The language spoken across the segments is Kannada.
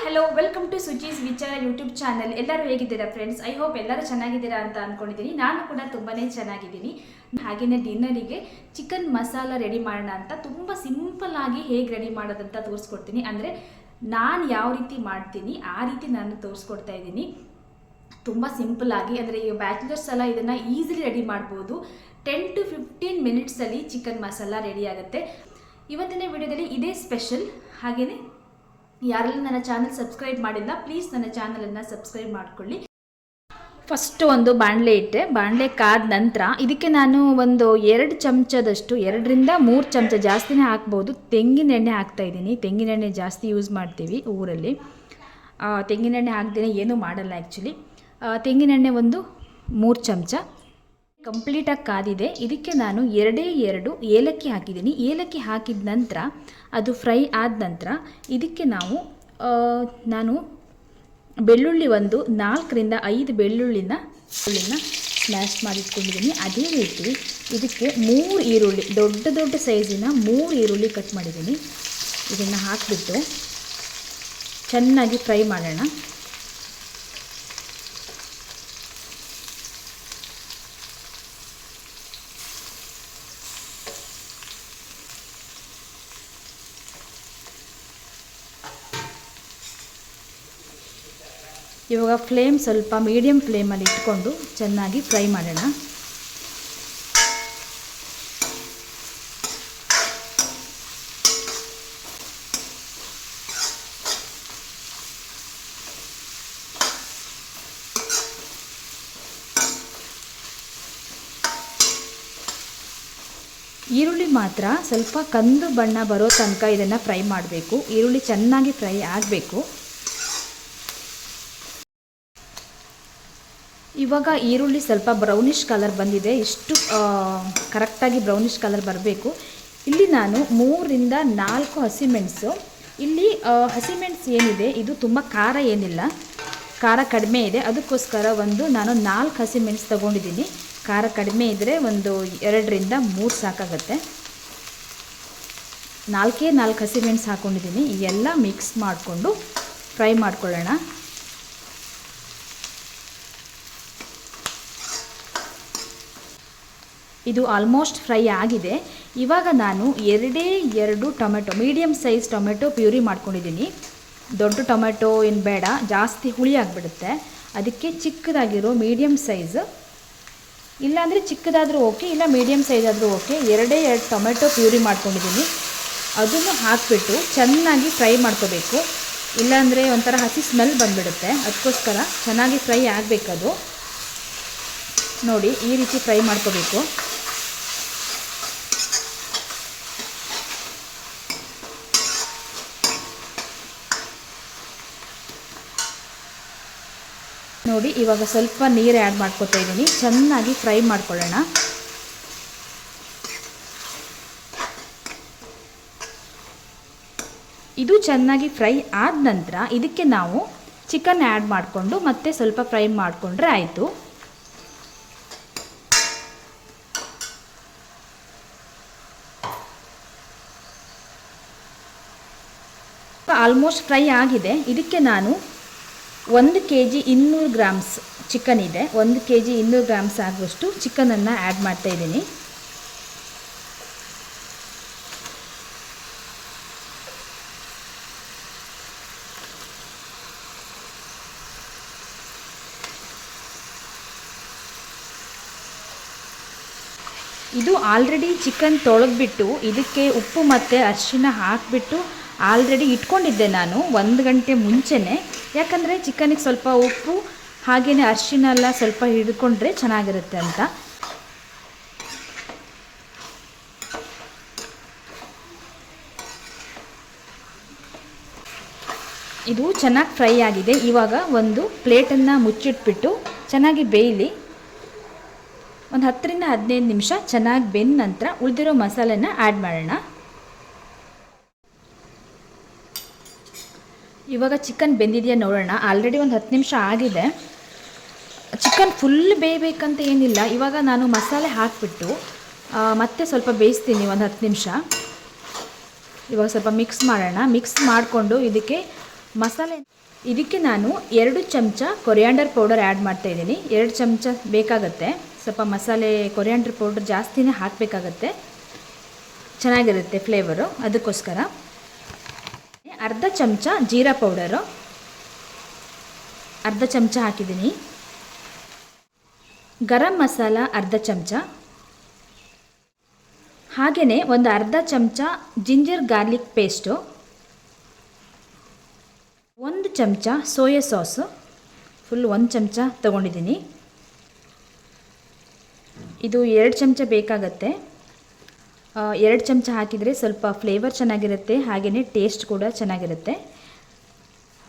ಹಲೋ ವೆಲ್ಕಮ್ ಟು ಸುಜೀಸ್ ವಿಚಾರ ಯೂಟ್ಯೂಬ್ ಚಾನಲ್. ಎಲ್ಲರೂ ಹೇಗಿದ್ದೀರಾ ಫ್ರೆಂಡ್ಸ್? ಐ ಹೋಪ್ ಎಲ್ಲರೂ ಚೆನ್ನಾಗಿದ್ದೀರಾ ಅಂತ ಅಂದ್ಕೊಂಡಿದ್ದೀನಿ. ನಾನು ಕೂಡ ತುಂಬಾ ಚೆನ್ನಾಗಿದ್ದೀನಿ. ಹಾಗೆಯೇ ಡಿನ್ನರಿಗೆ ಚಿಕನ್ ಮಸಾಲ ರೆಡಿ ಮಾಡೋಣ ಅಂತ ತುಂಬ ಸಿಂಪಲ್ ಆಗಿ ಹೇಗೆ ರೆಡಿ ಮಾಡೋದಂತ ತೋರಿಸ್ಕೊಡ್ತೀನಿ. ಅಂದರೆ ನಾನು ಯಾವ ರೀತಿ ಮಾಡ್ತೀನಿ ಆ ರೀತಿ ನಾನು ತೋರಿಸ್ಕೊಡ್ತಾ ಇದ್ದೀನಿ. ತುಂಬ ಸಿಂಪಲ್ ಆಗಿ, ಅಂದರೆ ಈಗ ಬ್ಯಾಚುಲರ್ಸ್ ಎಲ್ಲ ಇದನ್ನು ಈಸಿಲಿ ರೆಡಿ ಮಾಡ್ಬೋದು. 10 to 15 ಮಿನಿಟ್ಸಲ್ಲಿ ಚಿಕನ್ ಮಸಾಲ ರೆಡಿ ಆಗುತ್ತೆ. ಇವತ್ತಿನ ವಿಡಿಯೋದಲ್ಲಿ ಇದೇ ಸ್ಪೆಷಲ್. ಹಾಗೆಯೇ ಯಾರೆಲ್ಲ ನನ್ನ ಚಾನಲ್ ಸಬ್ಸ್ಕ್ರೈಬ್ ಮಾಡಿಲ್ಲ ಪ್ಲೀಸ್ ನನ್ನ ಚಾನಲನ್ನು ಸಬ್ಸ್ಕ್ರೈಬ್ ಮಾಡ್ಕೊಳ್ಳಿ. ಫಸ್ಟು ಒಂದು ಬಾಣಲೆ ಇಟ್ಟೆ. ಬಾಣಲೆ ಕಾದ ನಂತರ ಇದಕ್ಕೆ ನಾನು ಒಂದು 2 ಚಮಚದಷ್ಟು, 2 ರಿಂದ 3 ಚಮಚ, ಜಾಸ್ತಿನೇ ಹಾಕ್ಬೋದು, ತೆಂಗಿನ ಎಣ್ಣೆ ಹಾಕ್ತಾಯಿದ್ದೀನಿ. ತೆಂಗಿನ ಎಣ್ಣೆ ಜಾಸ್ತಿ ಯೂಸ್ ಮಾಡ್ತೀವಿ ಊರಲ್ಲಿ. ತೆಂಗಿನ ಎಣ್ಣೆ ಹಾಕ್ದೇ ಏನೂ ಮಾಡಲ್ಲ ಆ್ಯಕ್ಚುಲಿ. ತೆಂಗಿನ ಎಣ್ಣೆ ಒಂದು 3 ಚಮಚ ಕಂಪ್ಲೀಟಾಗಿ ಕಾದಿದೆ. ಇದಕ್ಕೆ ನಾನು 2 ಏಲಕ್ಕಿ ಹಾಕಿದ್ದೀನಿ. ಏಲಕ್ಕಿ ಹಾಕಿದ ನಂತರ ಅದು ಫ್ರೈ ಆದ ನಂತರ ಇದಕ್ಕೆ ನಾನು ಬೆಳ್ಳುಳ್ಳಿ ಒಂದು 4 ರಿಂದ 5 ಬೆಳ್ಳುಳ್ಳಿನ ಸ್ಮ್ಯಾಶ್ ಮಾಡಿಟ್ಕೊಂಡಿದ್ದೀನಿ. ಅದೇ ರೀತಿ ಇದಕ್ಕೆ 3 ಈರುಳ್ಳಿ, ದೊಡ್ಡ ಸೈಜಿನ 3 ಈರುಳ್ಳಿ ಕಟ್ ಮಾಡಿದ್ದೀನಿ. ಇದನ್ನು ಹಾಕಿಬಿಟ್ಟು ಚೆನ್ನಾಗಿ ಫ್ರೈ ಮಾಡೋಣ. ಇವಾಗ ಫ್ಲೇಮ್ ಸ್ವಲ್ಪ ಮೀಡಿಯಮ್ ಫ್ಲೇಮಲ್ಲಿ ಇಟ್ಕೊಂಡು ಚೆನ್ನಾಗಿ ಫ್ರೈ ಮಾಡೋಣ. ಈರುಳ್ಳಿ ಮಾತ್ರ ಸ್ವಲ್ಪ ಕಂದು ಬಣ್ಣ ಬರೋ ತನಕ ಇದನ್ನು ಫ್ರೈ ಮಾಡಬೇಕು. ಈರುಳ್ಳಿ ಚೆನ್ನಾಗಿ ಫ್ರೈ ಆಗಬೇಕು. ಇವಾಗ ಈರುಳ್ಳಿ ಸ್ವಲ್ಪ ಬ್ರೌನಿಷ್ ಕಲರ್ ಬಂದಿದೆ. ಇಷ್ಟು ಕರೆಕ್ಟಾಗಿ ಬ್ರೌನಿಷ್ ಕಲರ್ ಬರಬೇಕು. ಇಲ್ಲಿ ನಾನು 3 ರಿಂದ 4 ಹಸಿಮೆಣಸು, ಇಲ್ಲಿ ಹಸಿಮೆಣಸು ಏನಿದೆ ಇದು ತುಂಬ ಖಾರ ಏನಿಲ್ಲ, ಖಾರ ಕಡಿಮೆ ಇದೆ, ಅದಕ್ಕೋಸ್ಕರ ನಾನು 4 ಹಸಿಮೆಣಸು ತೊಗೊಂಡಿದ್ದೀನಿ. ಖಾರ ಕಡಿಮೆ ಇದ್ದರೆ ಒಂದು 2 ರಿಂದ 3 ಸಾಕಾಗುತ್ತೆ. 4 ಹಸಿಮೆಣಸು ಹಾಕ್ಕೊಂಡಿದ್ದೀನಿ. ಎಲ್ಲ ಮಿಕ್ಸ್ ಮಾಡಿಕೊಂಡು ಫ್ರೈ ಮಾಡ್ಕೊಳ್ಳೋಣ. ಇದು ಆಲ್ಮೋಸ್ಟ್ ಫ್ರೈ ಆಗಿದೆ. ಇವಾಗ ನಾನು 2 tomato, medium size tomato puree ಮಾಡ್ಕೊಂಡಿದ್ದೀನಿ. ದೊಡ್ಡ ಟೊಮೆಟೊ ಏನು ಬೇಡ, ಜಾಸ್ತಿ ಹುಳಿ ಆಗಿಬಿಡುತ್ತೆ. ಅದಕ್ಕೆ ಚಿಕ್ಕದಾಗಿರೋ ಮೀಡಿಯಮ್ ಸೈಜ್, ಇಲ್ಲಾಂದರೆ ಚಿಕ್ಕದಾದರೂ ಓಕೆ, ಇಲ್ಲ ಮೀಡಿಯಮ್ ಸೈಜ್ ಆದರೂ ಓಕೆ, 2 ಟೊಮೆಟೊ ಪ್ಯೂರಿ ಮಾಡ್ಕೊಂಡಿದ್ದೀನಿ. ಅದನ್ನು ಹಾಕಿಬಿಟ್ಟು ಚೆನ್ನಾಗಿ ಫ್ರೈ ಮಾಡ್ಕೋಬೇಕು. ಇಲ್ಲಾಂದರೆ ಒಂಥರ ಹಸಿ ಸ್ಮೆಲ್ ಬಂದುಬಿಡುತ್ತೆ. ಅದಕ್ಕೋಸ್ಕರ ಚೆನ್ನಾಗಿ ಫ್ರೈ ಆಗಬೇಕದು. ನೋಡಿ, ಈ ರೀತಿ ಫ್ರೈ ಮಾಡ್ಕೋಬೇಕು. ನೋಡಿ, ಇವಾಗ ಸ್ವಲ್ಪ ನೀರು ಆ್ಯಡ್ ಮಾಡ್ಕೊತಾ ಇದ್ದೀನಿ. ಚೆನ್ನಾಗಿ ಫ್ರೈ ಮಾಡ್ಕೊಳ್ಳೋಣ. ಇದು ಚೆನ್ನಾಗಿ ಫ್ರೈ ಆದ ನಂತರ ಇದಕ್ಕೆ ನಾವು ಚಿಕನ್ ಆ್ಯಡ್ ಮಾಡಿಕೊಂಡು ಮತ್ತೆ ಸ್ವಲ್ಪ ಫ್ರೈ ಮಾಡಿಕೊಂಡ್ರೆ ಆಯಿತು. ಆಲ್ಮೋಸ್ಟ್ ಫ್ರೈ ಆಗಿದೆ. ಇದಕ್ಕೆ ನಾನು 1 kg 200 ಗ್ರಾಮ್ಸ್ ಚಿಕನ್ ಇದೆ. 1 kg 200 ಗ್ರಾಮ್ಸ್ ಆಗುವಷ್ಟು ಚಿಕನನ್ನು ಆ್ಯಡ್ ಮಾಡ್ತಾಯಿದ್ದೀನಿ. ಇದು ಆಲ್ರೆಡಿ ಚಿಕನ್ ತೊಳೆದ್ಬಿಟ್ಟು ಇದಕ್ಕೆ ಉಪ್ಪು ಮತ್ತು ಅರಿಶಿನ ಹಾಕಿಬಿಟ್ಟು ಆಲ್ರೆಡಿ ಇಟ್ಕೊಂಡಿದ್ದೆ ನಾನು 1 ಗಂಟೆ ಮುಂಚೆನೇ. ಯಾಕಂದರೆ ಚಿಕನಿಗೆ ಸ್ವಲ್ಪ ಉಪ್ಪು ಹಾಗೆಯೇ ಅರಿಶಿನ ಎಲ್ಲ ಸ್ವಲ್ಪ ಹಿಡ್ಕೊಂಡ್ರೆ ಚೆನ್ನಾಗಿರುತ್ತೆ ಅಂತ. ಇದು ಚೆನ್ನಾಗಿ ಫ್ರೈ ಆಗಿದೆ. ಇವಾಗ ಒಂದು ಪ್ಲೇಟನ್ನು ಮುಚ್ಚಿಟ್ಬಿಟ್ಟು ಚೆನ್ನಾಗಿ ಬೇಯಲಿ. ಒಂದು 10 ರಿಂದ 15 ನಿಮಿಷ ಚೆನ್ನಾಗಿ ಬೆಂದ ನಂತರ ಉಳಿದಿರೋ ಮಸಾಲೆನ ಆ್ಯಡ್ ಮಾಡೋಣ. ಇವಾಗ ಚಿಕನ್ ಬೆಂದಿದೆಯಾ ನೋಡೋಣ. ಆಲ್ರೆಡಿ ಒಂದು 10 ನಿಮಿಷ ಆಗಿದೆ. ಚಿಕನ್ ಫುಲ್ ಬೇಯಬೇಕಂತ ಏನಿಲ್ಲ. ಇವಾಗ ನಾನು ಮಸಾಲೆ ಹಾಕಿಬಿಟ್ಟು ಮತ್ತೆ ಸ್ವಲ್ಪ ಬೇಯಿಸ್ತೀನಿ ಒಂದು 10 ನಿಮಿಷ. ಇವಾಗ ಸ್ವಲ್ಪ ಮಿಕ್ಸ್ ಮಾಡೋಣ. ಮಿಕ್ಸ್ ಮಾಡಿಕೊಂಡು ಇದಕ್ಕೆ ಮಸಾಲೆ ಇದಕ್ಕೆ ನಾನು 2 ಚಮಚ ಕೊರಿಯಾಂಡರ್ ಪೌಡರ್ ಆ್ಯಡ್ ಮಾಡ್ತಾಯಿದ್ದೀನಿ. 2 ಚಮಚ ಬೇಕಾಗತ್ತೆ. ಸ್ವಲ್ಪ ಮಸಾಲೆ ಕೊರಿಯಾಂಡರ್ ಪೌಡರ್ ಜಾಸ್ತಿನೇ ಹಾಕಬೇಕಾಗತ್ತೆ, ಚೆನ್ನಾಗಿರುತ್ತೆ ಫ್ಲೇವರು, ಅದಕ್ಕೋಸ್ಕರ. ಅರ್ಧ ಚಮಚ ಜೀರಾ ಪೌಡರು, ಅರ್ಧ ಚಮಚ ಹಾಕಿದ್ದೀನಿ. ಗರಂ ಮಸಾಲ ಅರ್ಧ ಚಮಚ, ಹಾಗೆಯೇ ಒಂದು ಅರ್ಧ ಚಮಚ ಜಿಂಜರ್ ಗಾರ್ಲಿಕ್ ಪೇಸ್ಟು, 1 ಚಮಚ ಸೋಯಾ ಸಾಸು, ಫುಲ್ 1 ಚಮಚ ತೊಗೊಂಡಿದ್ದೀನಿ. ಇದು 2 ಚಮಚ ಬೇಕಾಗತ್ತೆ. 2 ಚಮಚ ಹಾಕಿದರೆ ಸ್ವಲ್ಪ ಫ್ಲೇವರ್ ಚೆನ್ನಾಗಿರುತ್ತೆ, ಹಾಗೆಯೇ ಟೇಸ್ಟ್ ಕೂಡ ಚೆನ್ನಾಗಿರುತ್ತೆ.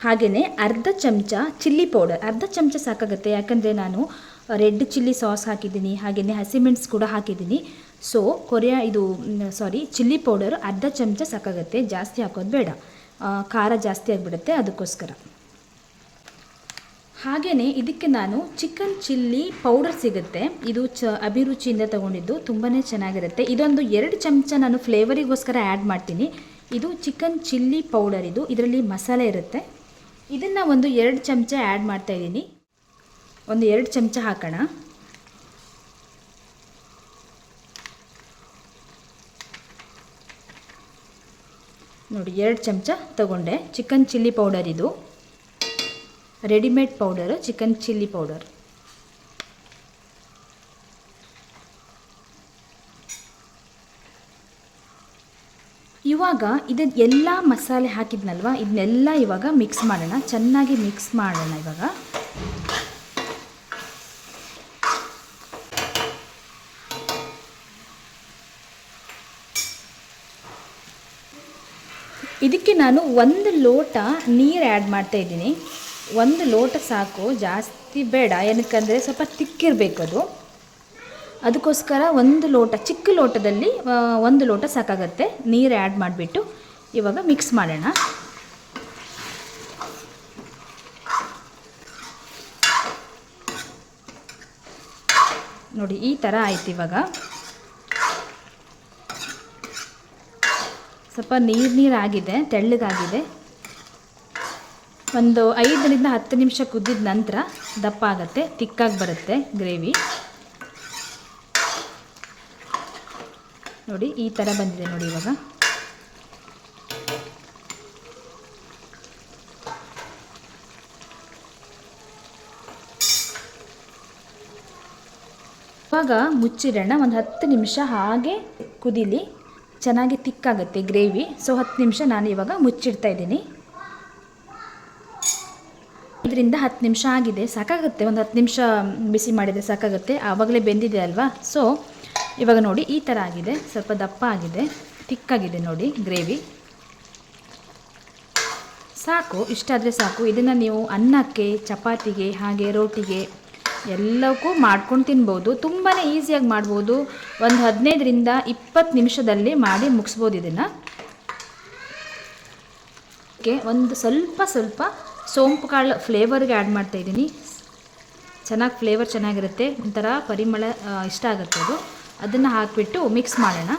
ಹಾಗೆಯೇ ಅರ್ಧ ಚಮಚ ಚಿಲ್ಲಿ ಪೌಡರ್, ಅರ್ಧ ಚಮಚ ಸಾಕಾಗುತ್ತೆ, ಯಾಕಂದರೆ ನಾನು ರೆಡ್ ಚಿಲ್ಲಿ ಸಾಸ್ ಹಾಕಿದ್ದೀನಿ, ಹಾಗೆಯೇ ಹಸಿಮೆಣಸು ಕೂಡ ಹಾಕಿದ್ದೀನಿ. ಸೊ ಚಿಲ್ಲಿ ಪೌಡರು ಅರ್ಧ ಚಮಚ ಸಾಕಾಗುತ್ತೆ, ಜಾಸ್ತಿ ಹಾಕೋದು ಬೇಡ, ಖಾರ ಜಾಸ್ತಿ ಆಗಿಬಿಡುತ್ತೆ, ಅದಕ್ಕೋಸ್ಕರ. ಹಾಗೆಯೇ ಇದಕ್ಕೆ ನಾನು ಚಿಕನ್ ಚಿಲ್ಲಿ ಪೌಡರ್ ಸಿಗುತ್ತೆ, ಇದು ಅಭಿರುಚಿಯಿಂದ ತೊಗೊಂಡಿದ್ದು, ತುಂಬಾ ಚೆನ್ನಾಗಿರುತ್ತೆ. ಇದೊಂದು 2 ಚಮಚ ನಾನು ಫ್ಲೇವರಿಗೋಸ್ಕರ ಆ್ಯಡ್ ಮಾಡ್ತೀನಿ. ಇದು ಚಿಕನ್ ಚಿಲ್ಲಿ ಪೌಡರ್, ಇದರಲ್ಲಿ ಮಸಾಲೆ ಇರುತ್ತೆ. ಇದನ್ನು ಒಂದು 2 ಚಮಚ ಆ್ಯಡ್ ಮಾಡ್ತಾಯಿದ್ದೀನಿ. ಒಂದು 2 ಚಮಚ ಹಾಕೋಣ. ನೋಡಿ 2 ಚಮಚ ತಗೊಂಡೆ. ಚಿಕನ್ ಚಿಲ್ಲಿ ಪೌಡರ್, ಇದು readymade powder, chicken chilli powder. ಇವಾಗ ಎಲ್ಲ ಮಸಾಲೆ ಹಾಕಿದ್ನಲ್ವ, ಇದನ್ನೆಲ್ಲ ಇವಾಗ ಮಿಕ್ಸ್ ಮಾಡೋಣ, ಚೆನ್ನಾಗಿ ಮಿಕ್ಸ್ ಮಾಡೋಣ. ಇವಾಗ ಇದಕ್ಕೆ ನಾನು 1 ಲೋಟ ನೀರು ಆ್ಯಡ್ ಮಾಡ್ತಾಯಿದ್ದೀನಿ. 1 ಲೋಟ ಸಾಕು, ಜಾಸ್ತಿ ಬೇಡ, ಏನಕ್ಕಂದರೆ ಸ್ವಲ್ಪ ತಿಕ್ಕಿರಬೇಕು ಅದು, ಅದಕ್ಕೋಸ್ಕರ 1 ಲೋಟ, ಚಿಕ್ಕ ಲೋಟದಲ್ಲಿ 1 ಲೋಟ ಸಾಕಾಗತ್ತೆ. ನೀರು ಆ್ಯಡ್ ಮಾಡಿಬಿಟ್ಟು ಇವಾಗ ಮಿಕ್ಸ್ ಮಾಡೋಣ. ನೋಡಿ ಈ ಥರ ಆಯ್ತು. ಇವಾಗ ಸ್ವಲ್ಪ ನೀರಾಗಿದೆ, ತೆಳ್ಳಗಾಗಿದೆ. ಒಂದು 5 ರಿಂದ 10 ನಿಮಿಷ ಕುದ್ದಿದ ನಂತರ ದಪ್ಪ ಆಗುತ್ತೆ, ತಿಕ್ಕಾಗಿ ಬರುತ್ತೆ ಗ್ರೇವಿ. ನೋಡಿ ಈ ಥರ ಬಂದಿದೆ ನೋಡಿ. ಇವಾಗ ಮುಚ್ಚಿಡೋಣ, ಒಂದು 10 ನಿಮಿಷ ಹಾಗೆ ಕುದೀಲಿ, ಚೆನ್ನಾಗಿ ತಿಕ್ಕಾಗುತ್ತೆ ಗ್ರೇವಿ. ಸೊ 10 ನಿಮಿಷ ನಾನು ಇವಾಗ ಮುಚ್ಚಿಡ್ತಾ ಇದ್ದೀನಿ. 5 ರಿಂದ 10 ನಿಮಿಷ ಆಗಿದೆ, ಸಾಕಾಗುತ್ತೆ. ಒಂದು 10 ನಿಮಿಷ ಬಿಸಿ ಮಾಡಿದರೆ ಸಾಕಾಗುತ್ತೆ, ಆವಾಗಲೇ ಬೆಂದಿದೆ ಅಲ್ವಾ. ಸೊ ಇವಾಗ ನೋಡಿ ಈ ಥರ ಆಗಿದೆ, ಸ್ವಲ್ಪ ದಪ್ಪ ಆಗಿದೆ, ತಿಕ್ಕಾಗಿದೆ ನೋಡಿ ಗ್ರೇವಿ. ಸಾಕು, ಇಷ್ಟಾದರೆ ಸಾಕು. ಇದನ್ನು ನೀವು ಅನ್ನಕ್ಕೆ, ಚಪಾತಿಗೆ, ಹಾಗೆ ರೋಟಿಗೆ ಎಲ್ಲಕ್ಕೂ ಮಾಡ್ಕೊಂಡು ತಿನ್ಬೋದು. ತುಂಬಾ ಈಸಿಯಾಗಿ ಮಾಡ್ಬೋದು. ಒಂದು 15 ರಿಂದ 20 ನಿಮಿಷದಲ್ಲಿ ಮಾಡಿ ಮುಗಿಸ್ಬೋದು ಇದನ್ನು. ಒಂದು ಸ್ವಲ್ಪ ಸೋಂಪು ಕಾಳು ಫ್ಲೇವರ್ಗೆ ಆ್ಯಡ್ ಮಾಡ್ತಾಯಿದ್ದೀನಿ. ಫ್ಲೇವರ್ ಚೆನ್ನಾಗಿರುತ್ತೆ, ಒಂಥರ ಪರಿಮಳ ಇಷ್ಟ ಆಗುತ್ತೆ ಅದು. ಅದನ್ನು ಹಾಕಿಬಿಟ್ಟು ಮಿಕ್ಸ್ ಮಾಡೋಣ.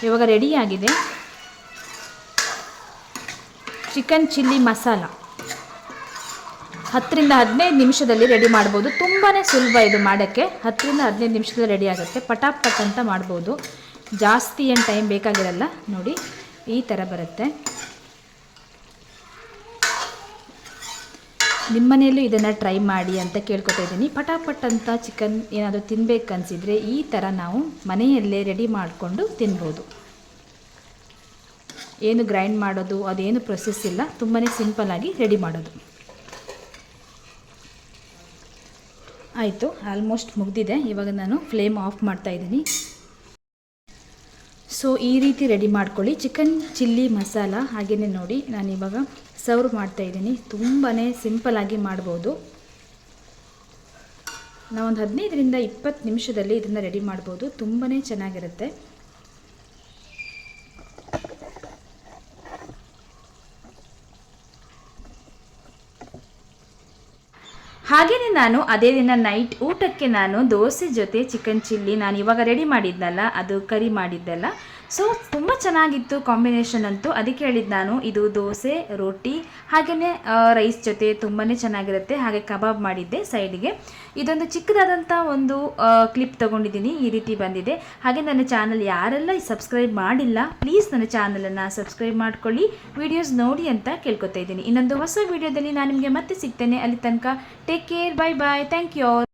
ಇವಾಗ ರೆಡಿಯಾಗಿದೆ ಚಿಕನ್ ಚಿಲ್ಲಿ ಮಸಾಲ. 10 ರಿಂದ 15 ನಿಮಿಷದಲ್ಲಿ ರೆಡಿ ಮಾಡ್ಬೋದು. ತುಂಬಾ ಸುಲಭ ಇದು ಮಾಡೋಕ್ಕೆ. 10 ರಿಂದ 15 ನಿಮಿಷದಲ್ಲಿ ರೆಡಿ ಆಗುತ್ತೆ, ಪಟಾಪಟ್ ಅಂತ ಮಾಡ್ಬೋದು, ಜಾಸ್ತಿ ಏನು ಟೈಮ್ ಬೇಕಾಗಿರಲ್ಲ. ನೋಡಿ ಈ ಥರ ಬರುತ್ತೆ. ನಿಮ್ಮನೆಯಲ್ಲೂ ಇದನ್ನು ಟ್ರೈ ಮಾಡಿ ಅಂತ ಕೇಳ್ಕೊತಾ ಇದ್ದೀನಿ. ಪಟಾಪಟ್ ಅಂತ ಚಿಕನ್ ಏನಾದರೂ ತಿನ್ನಬೇಕನ್ಸಿದ್ರೆ ಈ ಥರ ನಾವು ಮನೆಯಲ್ಲೇ ರೆಡಿ ಮಾಡಿಕೊಂಡು ತಿನ್ಬೋದು. ಏನು ಗ್ರೈಂಡ್ ಮಾಡೋದು ಅದೇನು ಪ್ರೊಸೆಸ್ ಇಲ್ಲ, ತುಂಬಾ ಸಿಂಪಲ್ಲಾಗಿ ರೆಡಿ ಮಾಡೋದು. ಆಯಿತು, ಆಲ್ಮೋಸ್ಟ್ ಮುಗಿದಿದೆ. ಇವಾಗ ನಾನು ಫ್ಲೇಮ್ ಆಫ್ ಮಾಡ್ತಾಯಿದ್ದೀನಿ. ಸೊ ಈ ರೀತಿ ರೆಡಿ ಮಾಡ್ಕೊಳ್ಳಿ ಚಿಕನ್ ಚಿಲ್ಲಿ ಮಸಾಲ. ಹಾಗೆಯೇ ನೋಡಿ ನಾನಿವಾಗ ಸರ್ವ್ ಮಾಡ್ತಾಯಿದ್ದೀನಿ. ತುಂಬಾ ಸಿಂಪಲ್ಲಾಗಿ ಮಾಡ್ಬೋದು. ನಾವೊಂದು 15 ರಿಂದ 20 ನಿಮಿಷದಲ್ಲಿ ಇದನ್ನು ರೆಡಿ ಮಾಡ್ಬೋದು, ತುಂಬಾ ಚೆನ್ನಾಗಿರುತ್ತೆ. ಹಾಗೆಯೇ ನಾನು ಅದೇ ದಿನ ನೈಟ್ ಊಟಕ್ಕೆ ನಾನು ದೋಸೆ ಜೊತೆ ಚಿಕನ್ ಚಿಲ್ಲಿ ನಾನು ಇವಾಗ ರೆಡಿ ಮಾಡಿದ್ನಲ್ಲ, ಅದು ಕರಿ ಮಾಡಿದ್ದೆಲ್ಲ, ಸೊ ತುಂಬ ಚೆನ್ನಾಗಿತ್ತು ಕಾಂಬಿನೇಷನ್ ಅಂತೂ. ಅದಕ್ಕೆ ಹೇಳಿದ್ದು ನಾನು, ಇದು ದೋಸೆ, ರೋಟಿ ಹಾಗೆಯೇ ರೈಸ್ ಜೊತೆ ತುಂಬಾ ಚೆನ್ನಾಗಿರುತ್ತೆ. ಹಾಗೆ ಕಬಾಬ್ ಮಾಡಿದ್ದೆ ಸೈಡ್ಗೆ. ಇದೊಂದು ಚಿಕ್ಕದಾದಂಥ ಒಂದು ಕ್ಲಿಪ್ ತೊಗೊಂಡಿದ್ದೀನಿ, ಈ ರೀತಿ ಬಂದಿದೆ. ಹಾಗೆ ನನ್ನ ಚಾನಲ್ ಯಾರೆಲ್ಲ ಸಬ್ಸ್ಕ್ರೈಬ್ ಮಾಡಿಲ್ಲ ಪ್ಲೀಸ್ ನನ್ನ ಚಾನಲನ್ನು ಸಬ್ಸ್ಕ್ರೈಬ್ ಮಾಡ್ಕೊಳ್ಳಿ, ವಿಡಿಯೋಸ್ ನೋಡಿ ಅಂತ ಕೇಳ್ಕೊತಾ ಇದ್ದೀನಿ. ಇನ್ನೊಂದು ಹೊಸ ವಿಡಿಯೋದಲ್ಲಿ ನಾನು ನಿಮಗೆ ಮತ್ತೆ ಸಿಗ್ತೇನೆ. ಅಲ್ಲಿ ತನಕ take care, bye bye, thank you all.